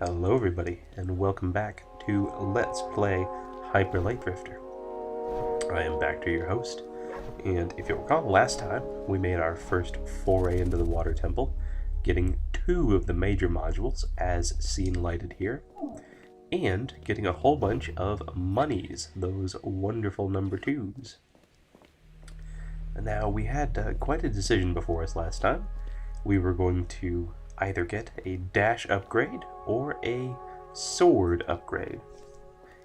Hello everybody, and welcome back to Let's Play Hyper Light Drifter. I am Bacter, your host, and if you recall, last time we made our first foray into the Water Temple, getting 2 of the major modules, as seen lighted here, and getting a whole bunch of monies, those wonderful number 2s. Now, we had quite a decision before us last time. We were going to either get a dash upgrade or a sword upgrade.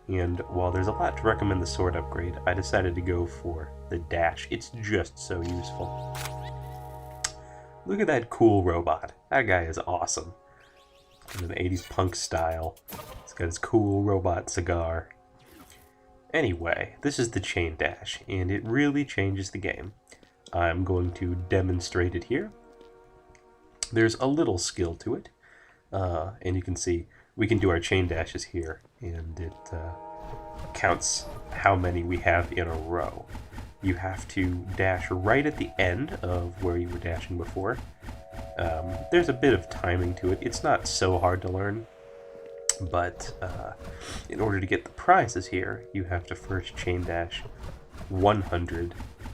And while there's a lot to recommend the sword upgrade, I decided to go for the dash. It's just so useful. Look at that cool robot. That guy is awesome. In an 80s punk style. He's got his cool robot cigar. Anyway, this is the chain dash, and it really changes the game. I'm going to demonstrate it here. There's a little skill to it, and you can see we can do our chain dashes here, and it counts how many we have in a row. You have to dash right at the end of where you were dashing before. There's a bit of timing to it. It's not so hard to learn, but in order to get the prizes here, you have to first chain dash 100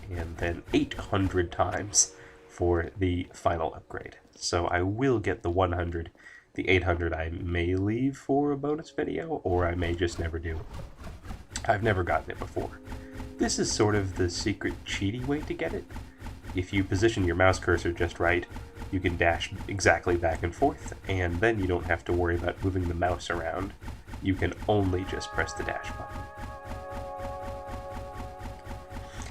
and then 800 times for the final upgrade. So I will get the 100. The 800 I may leave for a bonus video, or I may just never do. I've never gotten it before. This is sort of the secret cheaty way to get it. If you position your mouse cursor just right, you can dash exactly back and forth, and then you don't have to worry about moving the mouse around. You can only just press the dash button.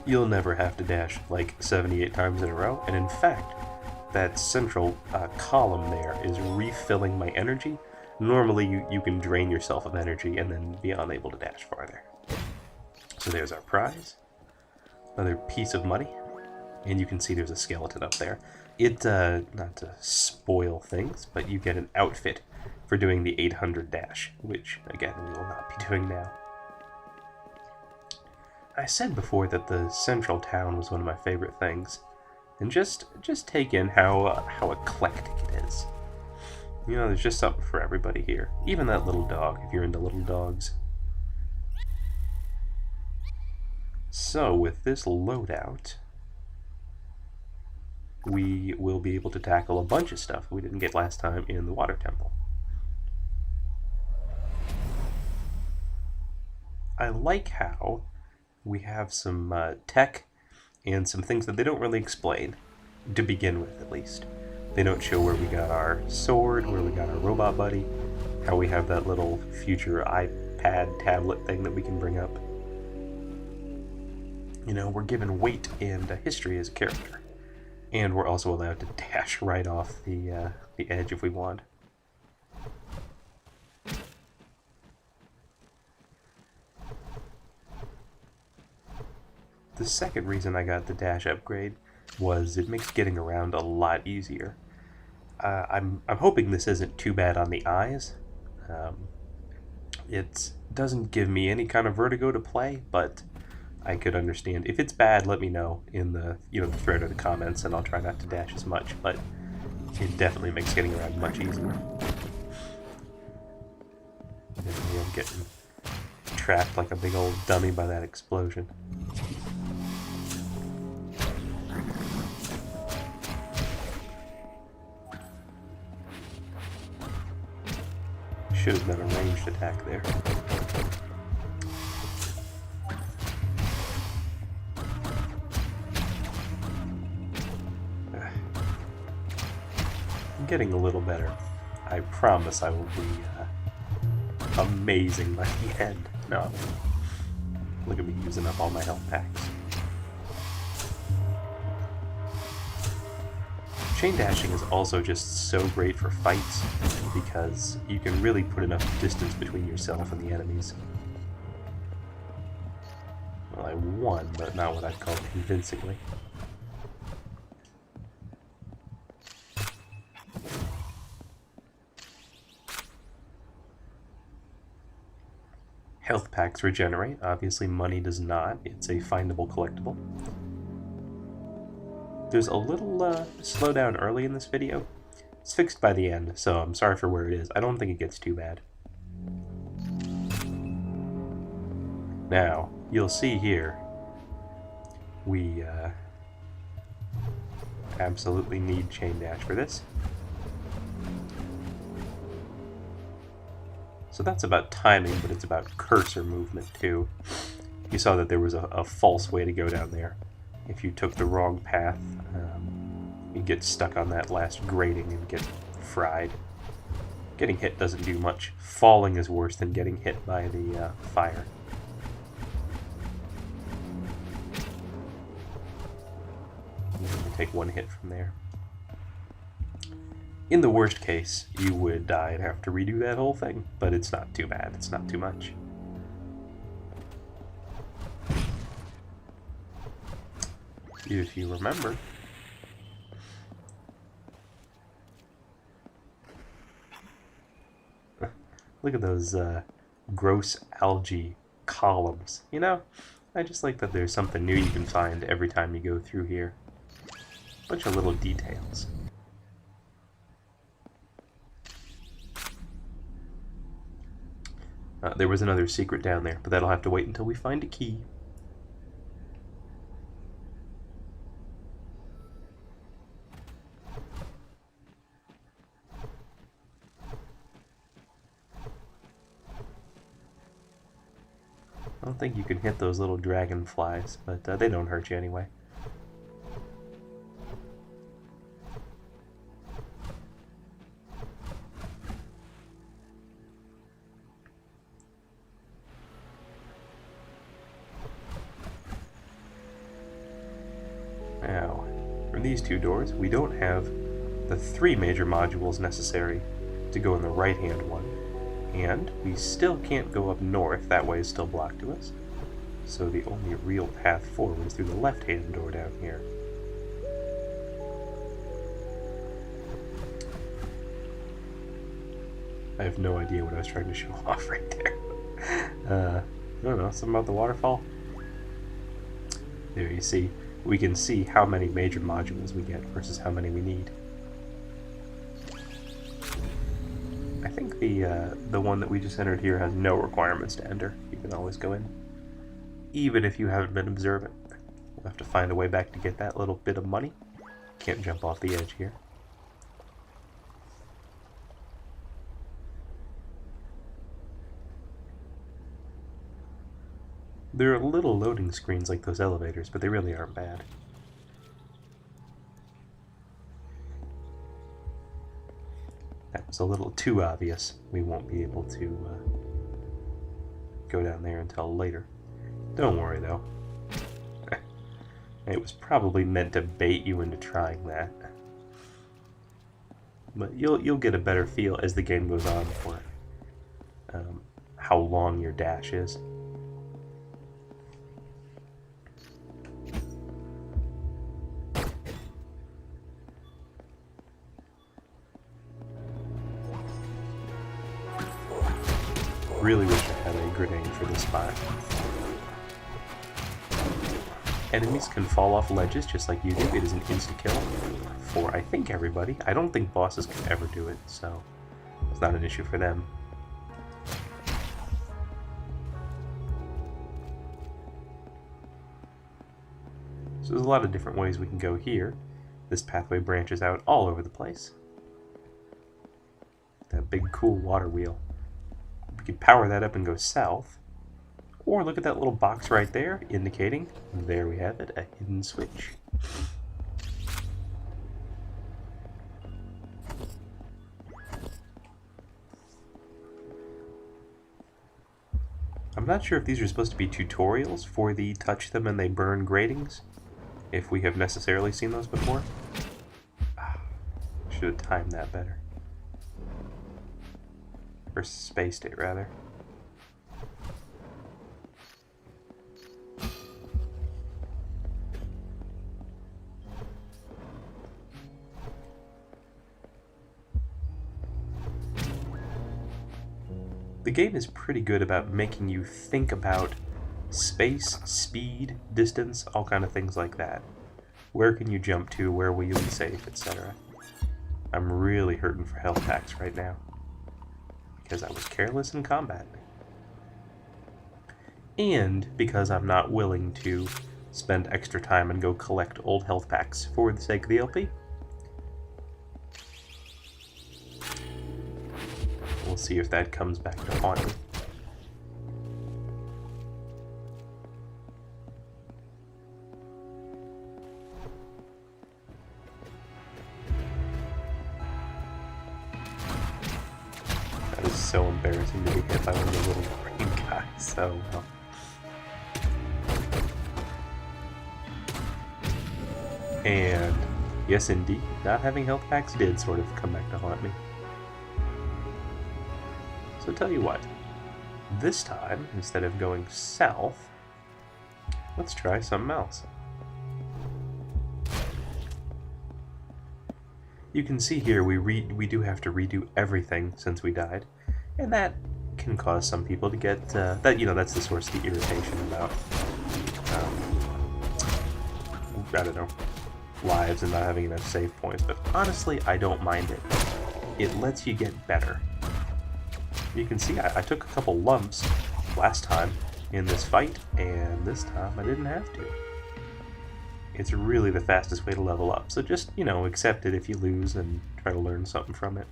You'll never have to dash like 78 times in a row, and in fact, that central column there is refilling my energy. Normally you can drain yourself of energy and then be unable to dash farther. So there's our prize. Another piece of money. And you can see there's a skeleton up there. It, not to spoil things, but you get an outfit for doing the 800 dash, which, again, we will not be doing now. I said before that the central town was one of my favorite things. And just take in how eclectic it is. You know, there's just something for everybody here. Even that little dog, if you're into little dogs. So, with this loadout, we will be able to tackle a bunch of stuff we didn't get last time in the Water Temple. I like how we have some tech and some things that they don't really explain, to begin with at least. They don't show where we got our sword, where we got our robot buddy, how we have that little future iPad tablet thing that we can bring up. You know, we're given weight and history as a character. And we're also allowed to dash right off the edge if we want. The second reason I got the dash upgrade was it makes getting around a lot easier. I'm hoping this isn't too bad on the eyes. It doesn't give me any kind of vertigo to play, but I could understand. If it's bad, let me know in the the thread or the comments, and I'll try not to dash as much, but it definitely makes getting around much easier. And I'm getting trapped like a big old dummy by that explosion. Should have done a ranged attack there. I'm getting a little better. I promise I will be amazing by the end. No, look at me using up all my health packs. Chain dashing is also just so great for fights because you can really put enough distance between yourself and the enemies. Well, I won, but not what I'd call convincingly. Health packs regenerate. Obviously, money does not. It's a findable collectible. There's a little slowdown early in this video. It's fixed by the end, so I'm sorry for where it is. I don't think it gets too bad. Now, you'll see here, we absolutely need chain dash for this. So that's about timing, but it's about cursor movement too. You saw that there was a false way to go down there. If you took the wrong path, you'd get stuck on that last grating and get fried. Getting hit doesn't do much. Falling is worse than getting hit by the fire. You take one hit from there. In the worst case, you would die and have to redo that whole thing, but it's not too bad. It's not too much. If you remember, look at those gross algae columns. You know, I just like that there's something new you can find every time you go through here. Bunch of little details. There was another secret down there, but that'll have to wait until we find a key. I don't think you can hit those little dragonflies, but they don't hurt you anyway. Now, for these two doors, we don't have the 3 major modules necessary to go in the right-hand one. And we still can't go up north, that way is still blocked to us. So the only real path forward is through the left-hand door down here. I have no idea what I was trying to show off right there. I don't know, something about the waterfall? There you see, we can see how many major modules we get versus how many we need. I think the one that we just entered here has no requirements to enter. You can always go in, even if you haven't been observant. We'll have to find a way back to get that little bit of money. Can't jump off the edge here. There are little loading screens like those elevators, but they really aren't bad. That was a little too obvious. We won't be able to go down there until later. Don't worry, though. It was probably meant to bait you into trying that. But you'll get a better feel as the game goes on for how long your dash is. Really wish I had a grenade for this spot. Enemies can fall off ledges just like you do. It is an insta-kill for, I think, everybody. I don't think bosses can ever do it, so it's not an issue for them. So there's a lot of different ways we can go here. This pathway branches out all over the place. That big cool water wheel. We could power that up and go south. Or look at that little box right there, indicating, there we have it, a hidden switch. I'm not sure if these are supposed to be tutorials for the touch them and they burn gratings, if we have necessarily seen those before. Should have timed that better. Or spaced it, rather. The game is pretty good about making you think about space, speed, distance, all kind of things like that. Where can you jump to, where will you be safe, etc. I'm really hurting for health packs right now. Because I was careless in combat. And because I'm not willing to spend extra time and go collect old health packs for the sake of the LP. We'll see if that comes back to haunt me. That is so embarrassing to be hit by one of the little green guys so well. And yes, indeed, not having health packs did sort of come back to haunt me. So tell you what, this time, instead of going south, let's try something else. You can see here we do have to redo everything since we died, and that can cause some people to get that's the source of the irritation about I don't know, lives and not having enough save points. But honestly, I don't mind it. It lets you get better. You can see I took a couple lumps last time in this fight, and this time I didn't have to. It's really the fastest way to level up, so just, accept it if you lose and try to learn something from it.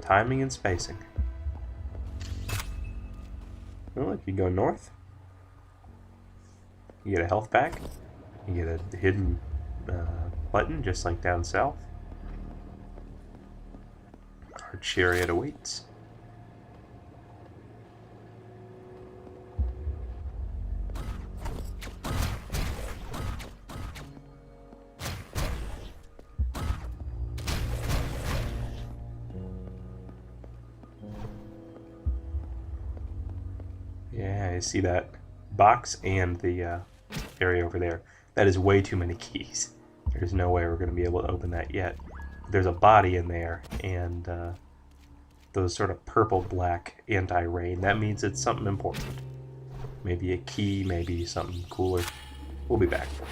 Timing and spacing. Well, if you go north, you get a health pack, you get a hidden button just like down south. Our chariot awaits. Yeah, I see that box and the area over there. That is way too many keys. There's no way we're going to be able to open that yet. There's a body in there, and those sort of purple-black anti-rain. That means it's something important. Maybe a key, maybe something cooler. We'll be back for it.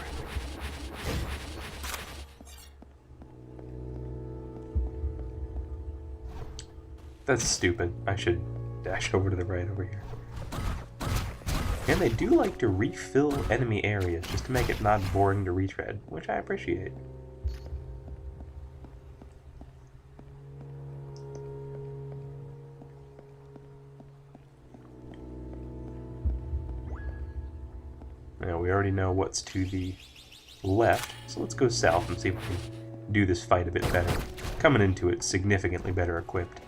That's stupid. I should dash over to the right over here. And they do like to refill enemy areas just to make it not boring to retread, which I appreciate. Now we already know what's to the left, so let's go south and see if we can do this fight a bit better. Coming into it significantly better equipped.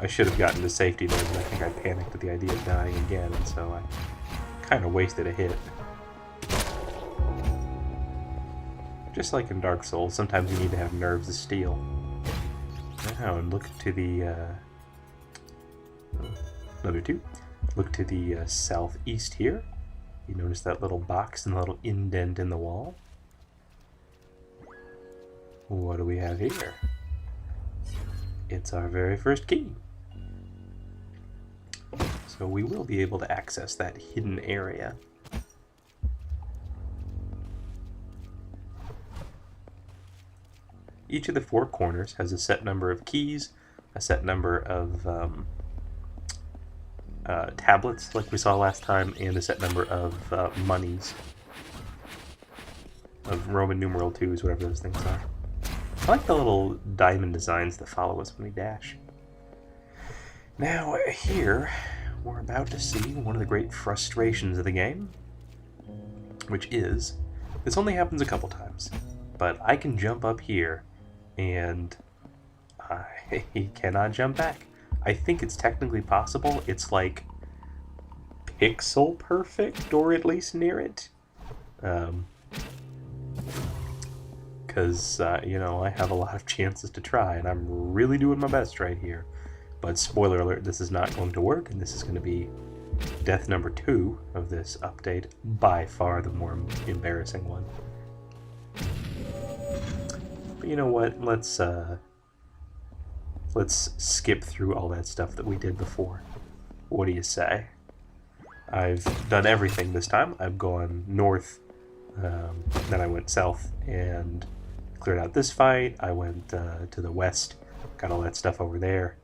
I should have gotten to safety there, but I think I panicked at the idea of dying again, and so I kind of wasted a hit. Just like in Dark Souls, sometimes you need to have nerves of steel. Now, and look to the, another two. Look to the southeast here. You notice that little box and the little indent in the wall? What do we have here? It's our very first key. So we will be able to access that hidden area. Each of the four corners has a set number of keys, a set number of tablets like we saw last time, and a set number of monies. Of Roman numeral 2s, whatever those things are. I like the little diamond designs that follow us when we dash. Now, here, we're about to see one of the great frustrations of the game, which is, this only happens a couple times, but I can jump up here, and I cannot jump back. I think it's technically possible. It's like pixel perfect, or at least near it. Because, I have a lot of chances to try, and I'm really doing my best right here. But spoiler alert, this is not going to work, and this is going to be death number 2 of this update, by far the more embarrassing one. But you know what, let's skip through all that stuff that we did before. What do you say? I've done everything this time. I've gone north, then I went south and cleared out this fight. I went to the west, got all that stuff over there,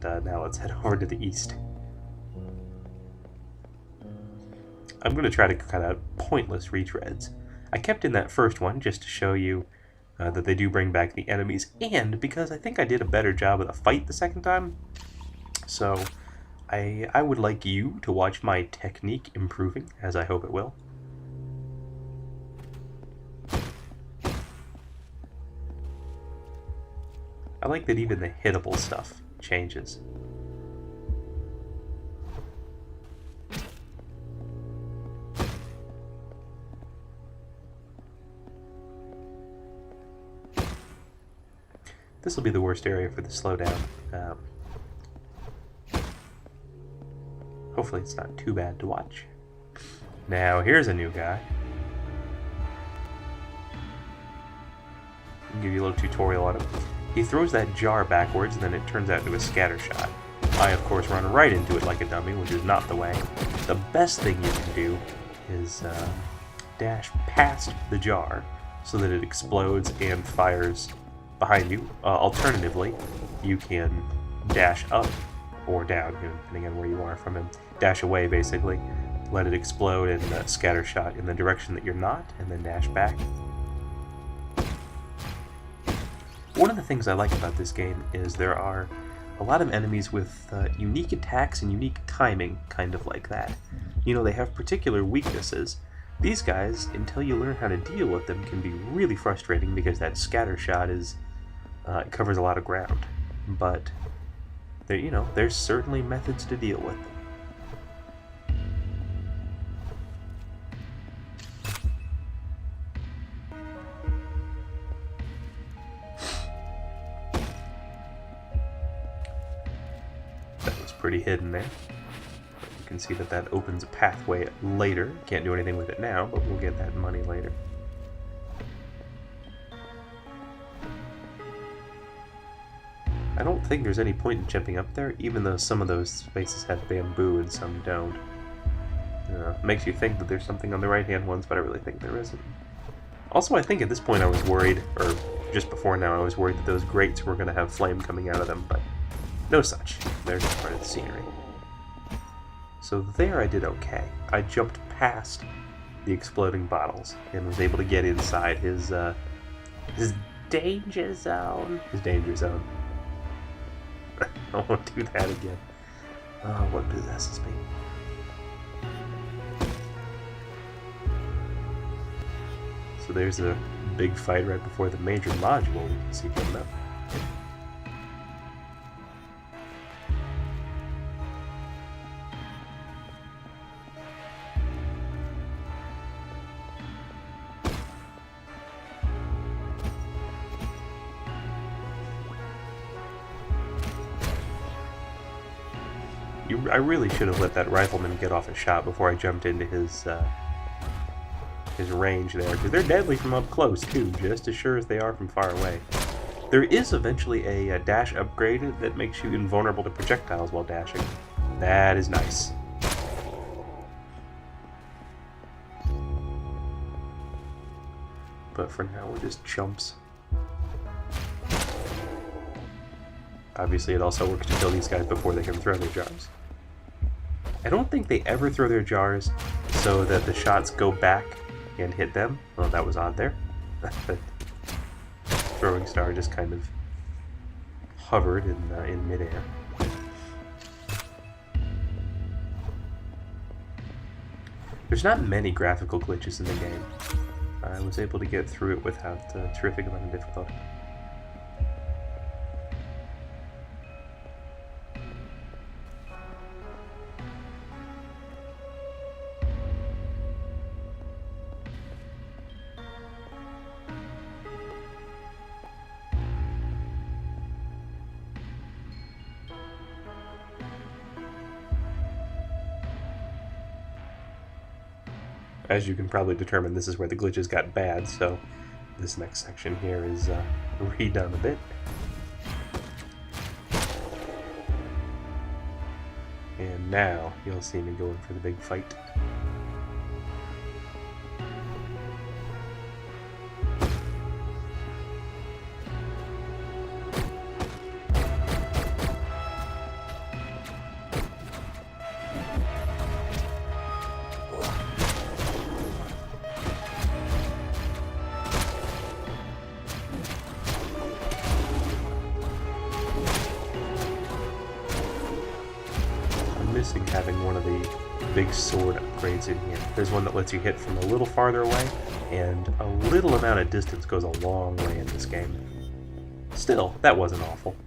and now let's head over to the east. I'm going to try to kind of pointless retreads. I kept in that first one just to show you that they do bring back the enemies, and because I think I did a better job of the fight the second time. So I would like you to watch my technique improving, as I hope it will. I like that even the hittable stuff changes. This will be the worst area for the slowdown. Hopefully it's not too bad to watch. Now here's a new guy. I'll give you a little tutorial on him. He throws that jar backwards and then it turns out into a scatter shot. I of course run right into it like a dummy, which is not the way. The best thing you can do is dash past the jar so that it explodes and fires behind you. Alternatively, you can dash up or down, depending on where you are from him. Dash away, basically. Let it explode and scatter shot in the direction that you're not, and then dash back. One of the things I like about this game is there are a lot of enemies with unique attacks and unique timing, kind of like that. You know, they have particular weaknesses. These guys, until you learn how to deal with them, can be really frustrating because that scatter shot is it covers a lot of ground. But there's certainly methods to deal with them. That was pretty hidden there. You can see that opens a pathway later. Can't do anything with it now, but we'll get that money later. I don't think there's any point in jumping up there, even though some of those spaces have bamboo and some don't. Makes you think that there's something on the right-hand ones, but I really think there isn't. Also, I think at this point I was worried, or just before now, I was worried that those grates were going to have flame coming out of them, but no such. They're just part of the scenery. So there I did okay. I jumped past the exploding bottles and was able to get inside his danger zone. His danger zone. I won't do that again. Oh, what possesses me? So there's a big fight right before the major module we can see coming up. I really should have let that rifleman get off a shot before I jumped into his range there, because they're deadly from up close too, just as sure as they are from far away. There is eventually a dash upgrade that makes you invulnerable to projectiles while dashing. That is nice. But for now, we're just chumps. Obviously, it also works to kill these guys before they can throw their jars. I don't think they ever throw their jars so that the shots go back and hit them. Well, that was odd there. The throwing star just kind of hovered in midair. There's not many graphical glitches in the game. I was able to get through it without a terrific amount of difficulty. As you can probably determine, this is where the glitches got bad, so this next section here is redone a bit. And Now you'll see me going for the big fight. Missing having one of the big sword upgrades in here. There's one that lets you hit from a little farther away, and a little amount of distance goes a long way in this game. Still, that wasn't awful.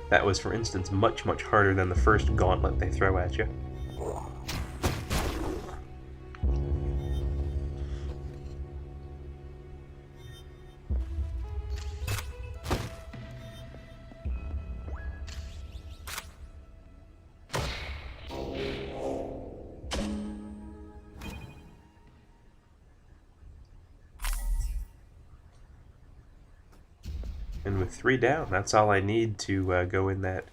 That was, for instance, much harder than the first gauntlet they throw at you. And with 3 down, that's all I need to go in that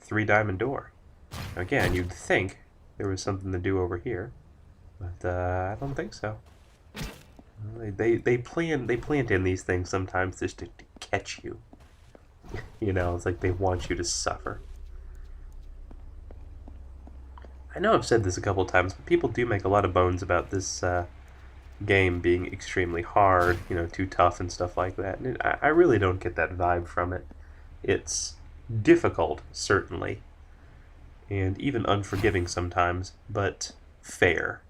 3 diamond door. Again, you'd think there was something to do over here, but I don't think so. They plant in these things sometimes just to catch you. You know, it's like they want you to suffer. I know I've said this a couple times, but people do make a lot of bones about this game being extremely hard, you know, too tough and stuff like that. And I really don't get that vibe from it. It's difficult, certainly, and even unforgiving sometimes, but fair.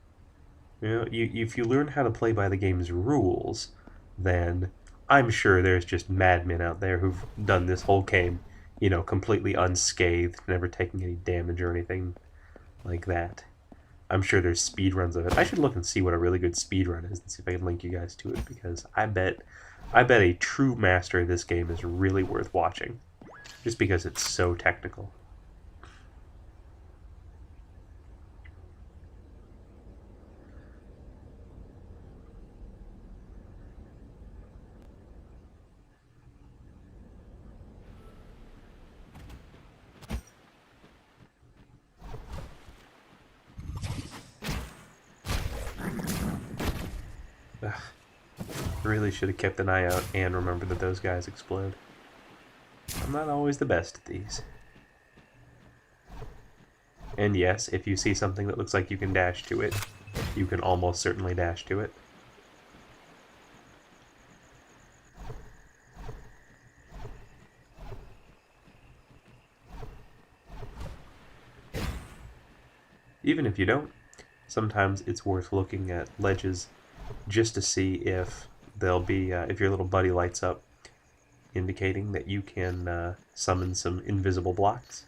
You know, if you learn how to play by the game's rules, then I'm sure there's just madmen out there who've done this whole game, you know, completely unscathed, never taking any damage or anything like that. I'm sure there's speedruns of it. I should look and see what a really good speedrun is and see if I can link you guys to it, because I bet a true master of this game is really worth watching, just because it's so technical. Ugh. Really should have kept an eye out and remembered that those guys explode. I'm not always the best at these. And yes, if you see something that looks like you can dash to it, you can almost certainly dash to it. Even if you don't, sometimes it's worth looking at ledges just to see if they'll be, if your little buddy lights up, indicating that you can summon some invisible blocks.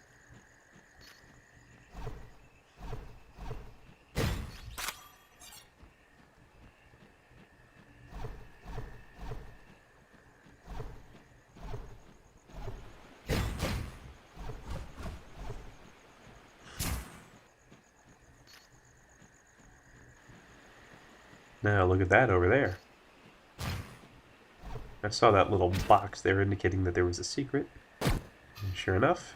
Now look at that over there. I saw that little box there indicating that there was a secret. And sure enough,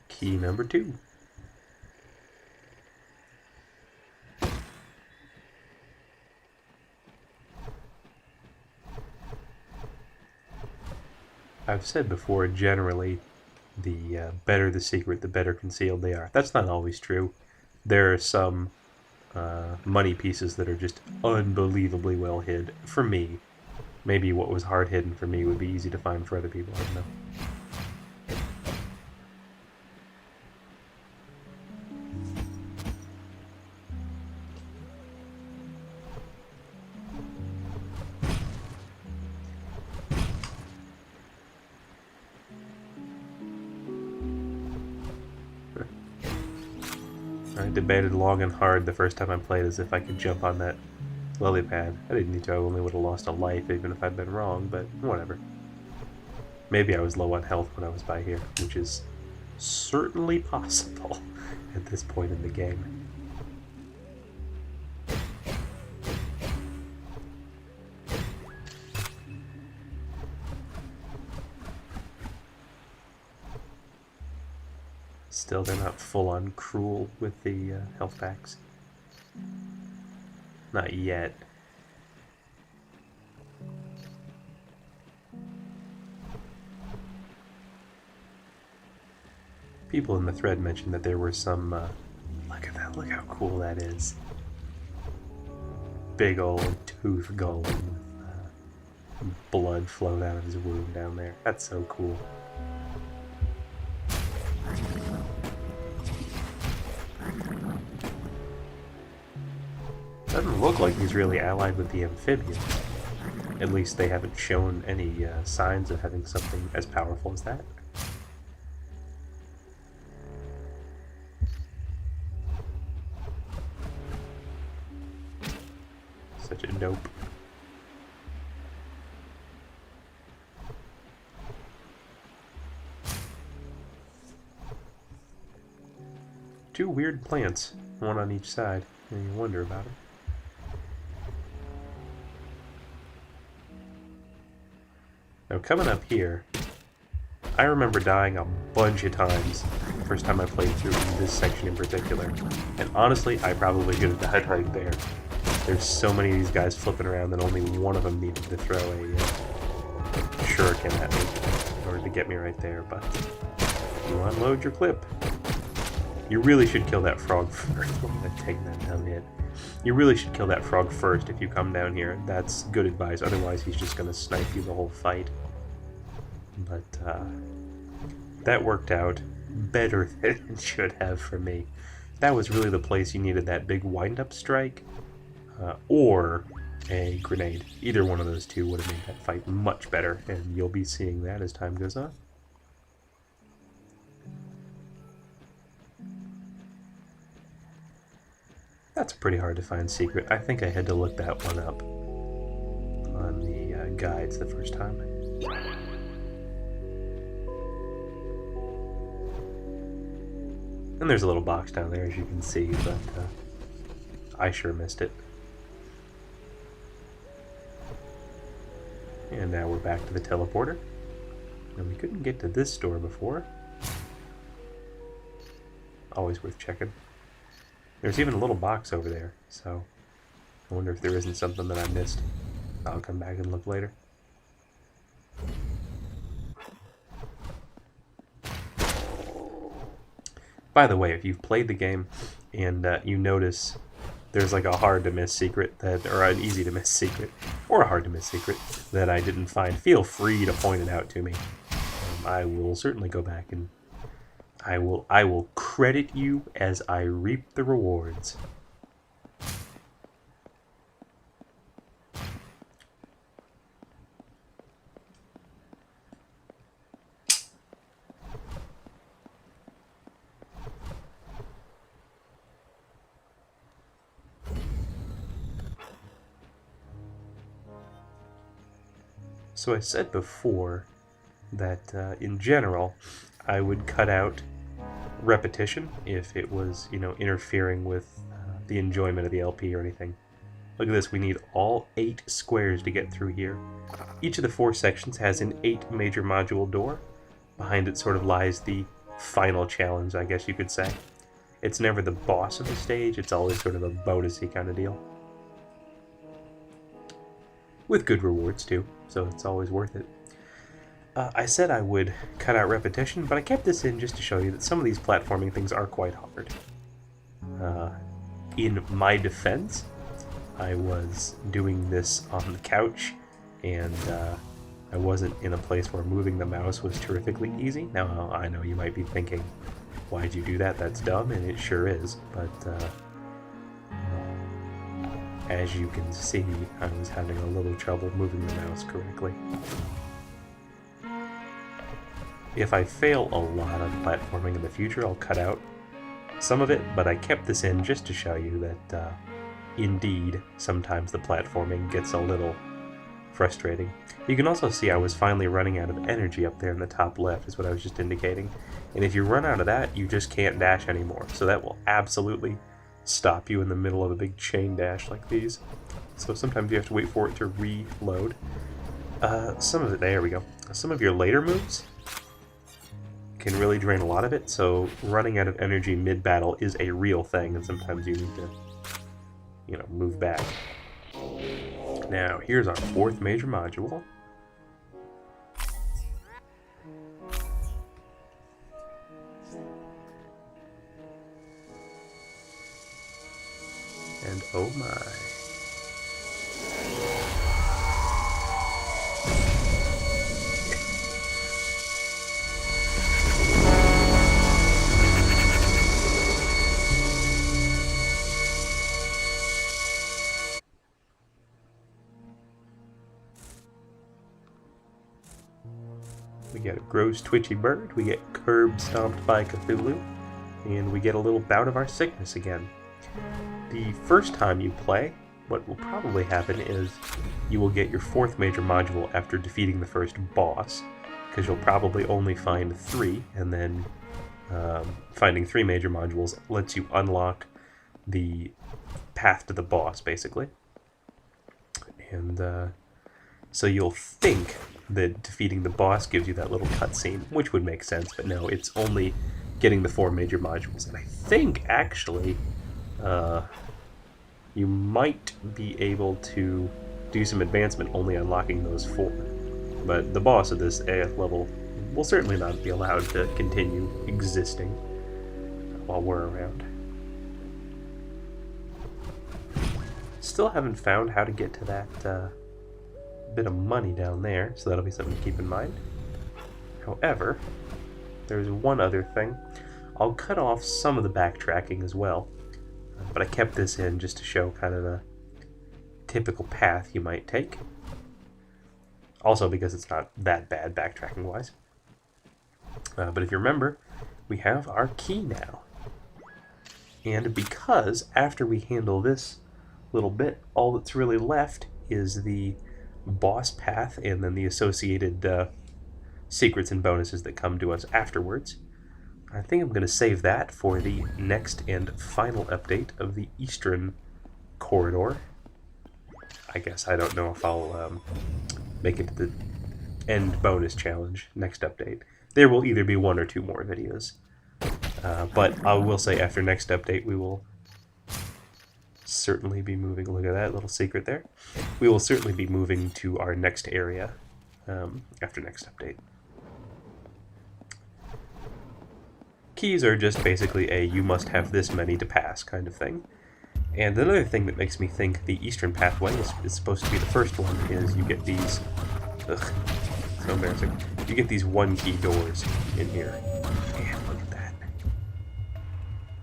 key number 2. I've said before, generally, the better the secret, the better concealed they are. That's not always true. There are some money pieces that are just unbelievably well hid. For me, maybe what was hard hidden for me would be easy to find for other people. I don't know. I debated long and hard the first time I played as if I could jump on that lily pad. I didn't need to, I only would have lost a life even if I'd been wrong, but whatever. Maybe I was low on health when I was by here, which is certainly possible at this point in the game. Still, they're not full-on cruel with the health packs. Not yet. People in the thread mentioned that there were some... look at that, look how cool that is. Big old tooth golem with blood flowed out of his wound down there. That's so cool. Doesn't look like he's really allied with the amphibians. At least they haven't shown any signs of having something as powerful as that. Such a dope. Two weird plants, one on each side, and you wonder about it. Now coming up here, I remember dying a bunch of times the first time I played through this section in particular, and honestly, I probably could have died right there. There's so many of these guys flipping around that only one of them needed to throw a shuriken at me in order to get me right there, but you unload your clip. You really should kill that frog first. I'm going to take that down hit. You really should kill that frog first if you come down here. That's good advice, otherwise he's just going to snipe you the whole fight. But that worked out better than it should have for me. That was really the place you needed that big wind-up strike, or a grenade. Either one of those two would have made that fight much better, and you'll be seeing that as time goes on. That's a pretty hard to find secret. I think I had to look that one up on the guides the first time. And there's a little box down there, as you can see, but I sure missed it. And now we're back to the teleporter. And we couldn't get to this door before. Always worth checking. There's even a little box over there, so I wonder if there isn't something that I missed. I'll come back and look later. By the way, if you've played the game and you notice there's like a hard to miss secret that, or an easy to miss secret, or a hard to miss secret that I didn't find, feel free to point it out to me. I will certainly go back and I will credit you as I reap the rewards. So I said before that in general I would cut out repetition if it was, you know, interfering with the enjoyment of the LP or anything. Look at this, we need all 8 squares to get through here. Each of the 4 sections has an 8 major module door. Behind it sort of lies the final challenge, I guess you could say. It's never the boss of the stage, it's always sort of a bonusy kind of deal. With good rewards too, so it's always worth it. I said I would cut out repetition, but I kept this in just to show you that some of these platforming things are quite hard. In my defense, I was doing this on the couch, and I wasn't in a place where moving the mouse was terrifically easy. Now, I know you might be thinking, why'd you do that? That's dumb, and it sure is, but as you can see, I was having a little trouble moving the mouse correctly. If I fail a lot on platforming in the future, I'll cut out some of it, but I kept this in just to show you that, indeed, sometimes the platforming gets a little frustrating. You can also see I was finally running out of energy up there in the top left, is what I was just indicating. And if you run out of that, you just can't dash anymore. So that will absolutely stop you in the middle of a big chain dash like these. So sometimes you have to wait for it to reload. Some of it, there we go. Some of your later moves can really drain a lot of it, so running out of energy mid-battle is a real thing, and sometimes you need to, you know, move back. Now, here's our 4th major module. And oh my. We get a gross twitchy bird, we get curb stomped by Cthulhu, and we get a little bout of our sickness again. The first time you play, what will probably happen is you will get your 4th major module after defeating the first boss, because you'll probably only find 3, and then finding 3 major modules lets you unlock the path to the boss, basically. And so you'll think that defeating the boss gives you that little cutscene, which would make sense, but no, it's only getting the 4 major modules. And I think, actually, you might be able to do some advancement only unlocking those 4. But the boss of this level will certainly not be allowed to continue existing while we're around. Still haven't found how to get to that bit of money down there, so that'll be something to keep in mind. However, there's one other thing. I'll cut off some of the backtracking as well, but I kept this in just to show kind of the typical path you might take. Also because it's not that bad backtracking-wise. But if you remember, we have our key now. And because after we handle this little bit, all that's really left is the boss path and then the associated secrets and bonuses that come to us afterwards. I think I'm going to save that for the next and final update of the Eastern Corridor. I guess I don't know if I'll make it to the end bonus challenge next update. There will either be 1 or 2 more videos. But I will say after next update we will certainly be moving, look at that little secret there. We will certainly be moving to our next area after next update. Keys are just basically a you must have this many to pass kind of thing. And another thing that makes me think the Eastern Pathway is supposed to be the first one is you get these, ugh, so embarrassing, you get these 1 key doors in here. Man, look at that.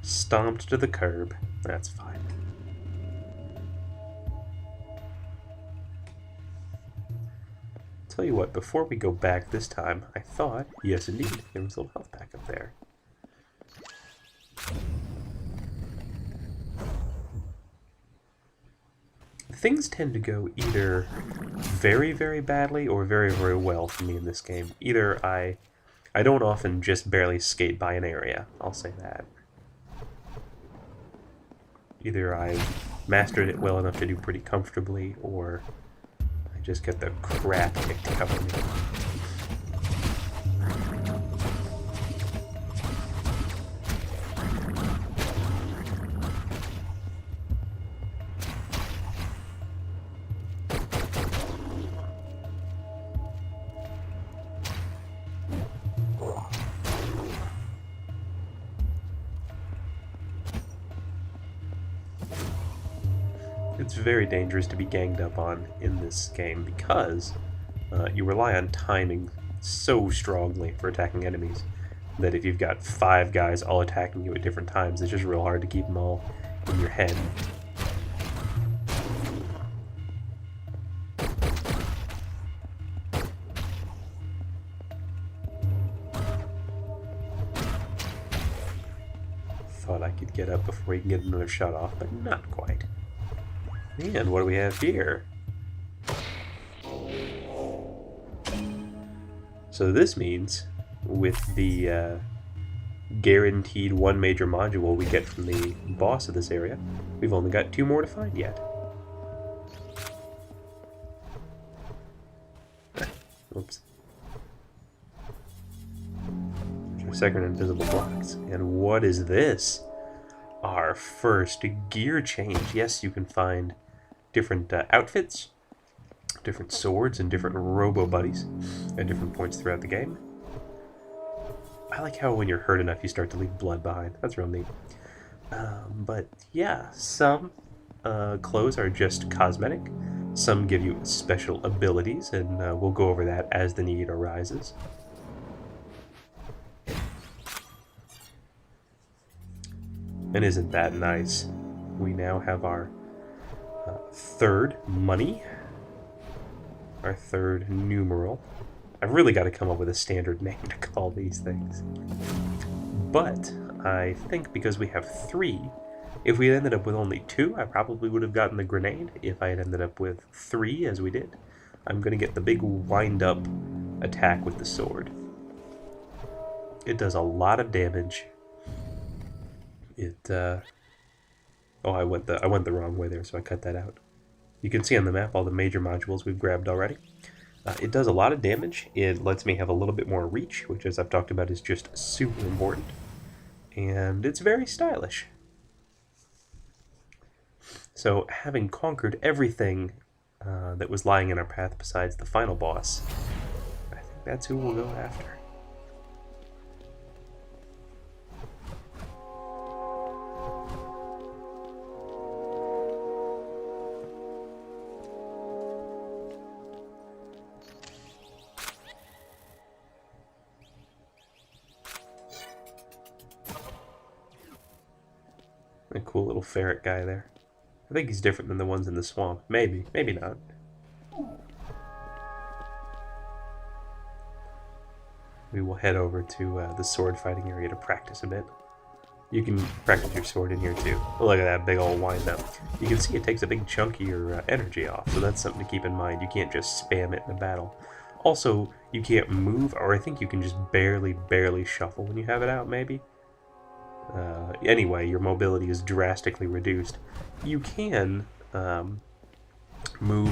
Stomped to the curb. That's fine. Tell you what, before we go back this time, I thought, yes indeed, there was a little health pack up there. Things tend to go either very, very badly or very, very well for me in this game. Either I don't often just barely skate by an area, I'll say that. Either I've mastered it well enough to do pretty comfortably, or I just get the crap kicked out of me. It's very dangerous to be ganged up on in this game because you rely on timing so strongly for attacking enemies that if you've got 5 guys all attacking you at different times, it's just real hard to keep them all in your head. Thought I could get up before he can get another shot off, but not quite. And what do we have here? So this means, with the guaranteed 1 major module we get from the boss of this area, we've only got 2 more to find yet. Oops. second invisible blocks. And what is this? Our first gear change. Yes, you can find different outfits, different swords, and different robo-buddies at different points throughout the game. I like how when you're hurt enough you start to leave blood behind. That's real neat. But yeah, some clothes are just cosmetic. Some give you special abilities, and we'll go over that as the need arises. And isn't that nice? We now have our third money, our third numeral. I've really got to come up with a standard name to call these things. But I think because we have 3, if we had ended up with only 2, I probably would have gotten the grenade. If I had ended up with 3, as we did, I'm going to get the big wind-up attack with the sword. It does a lot of damage. Oh, I went the wrong way there, so I cut that out. You can see on the map all the major modules we've grabbed already. It does a lot of damage. It lets me have a little bit more reach, which, as I've talked about, is just super important. And it's very stylish. So, having conquered everything that was lying in our path besides the final boss, I think that's who we'll go after. A cool little ferret guy there. I think he's different than the ones in the swamp. Maybe, maybe not. We will head over to the sword fighting area to practice a bit. You can practice your sword in here too. Look at that big old wind up. You can see it takes a big chunk of your energy off, so that's something to keep in mind. You can't just spam it in a battle. Also, you can't move, or I think you can just barely shuffle when you have it out, maybe. Anyway, your mobility is drastically reduced. You can move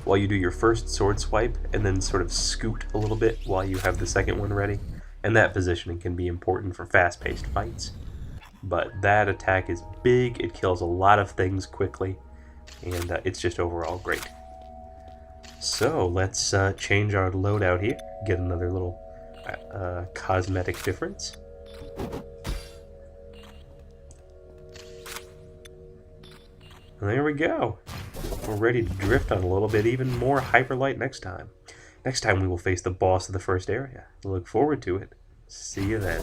while you do your first sword swipe, and then sort of scoot a little bit while you have the second one ready. And that positioning can be important for fast-paced fights. But that attack is big, it kills a lot of things quickly, and it's just overall great. So let's change our loadout here, get another little cosmetic difference. And there we go. We're ready to drift on a little bit even more Hyperlight next time. Next time we will face the boss of the first area. I look forward to it. See you then.